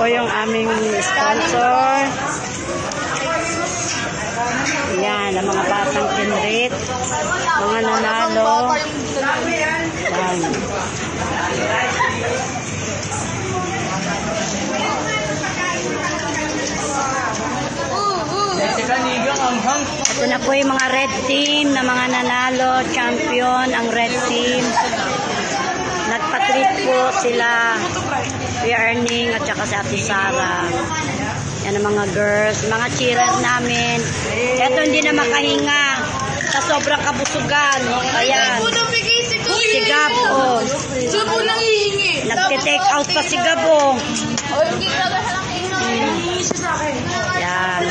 po yung aming sponsor. Yan, ang mga batang kinrit, mga nanalo. Yan. Ito na po yung mga red team na mga nanalo, champion, ang red team. Nagpa-treat po sila, Kuya Erning at saka si Ate Sara. Yan ang mga girls, mga cheerers namin. Ito hindi na makahinga sa sobrang kabusugan. Ayan. Si Gab, oh. Nagte-take out pa si Gab, oh. Yan.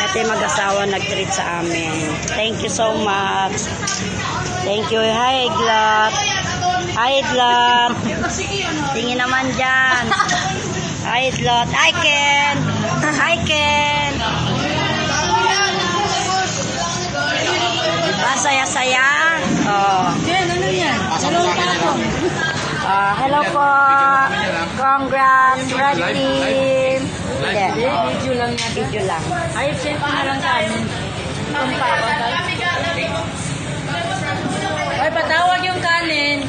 Ito yung mag-asawa nag-treat sa amin. Thank you so much. Thank you. Hi, Glot. Hi, Glot. Tingin naman dyan. Hi, Glot. Hi, Ken. Hi, Ken. Diba, saya-saya? Oh. Ano yan? Hello po. Congrats, red team. Video lang yan. Video lang. Ay, send ko na lang sa amin. Ay, patawag yung kanin.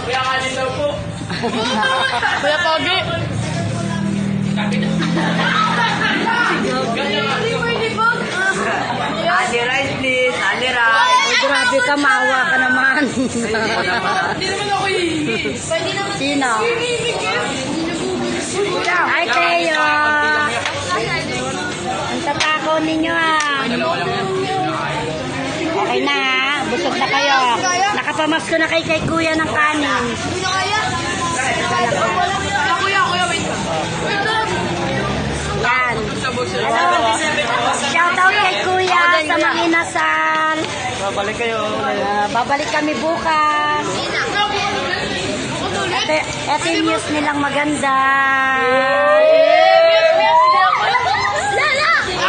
Kuya kanin daw po. Kuya Pogi. Ali rice please. Ali rice. Ay, grabe ka, maawa ka naman. Hindi naman ako hihingi. Sino? Hi, Teo. Ang tatakaw ninyo, ah. Okay na, ha? Busog na kayo. Nakapamasko na kay Kuya ng kanin. Yan. Hello. Shout out kay Kuya sa mga inasal. Babalik kayo. Babalik kami bukas. Ito yung news nilang maganda.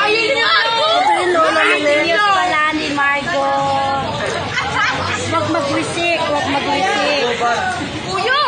Ito yung lolo nila news pala ni Margot. Huwag mag-wisik. Kuya!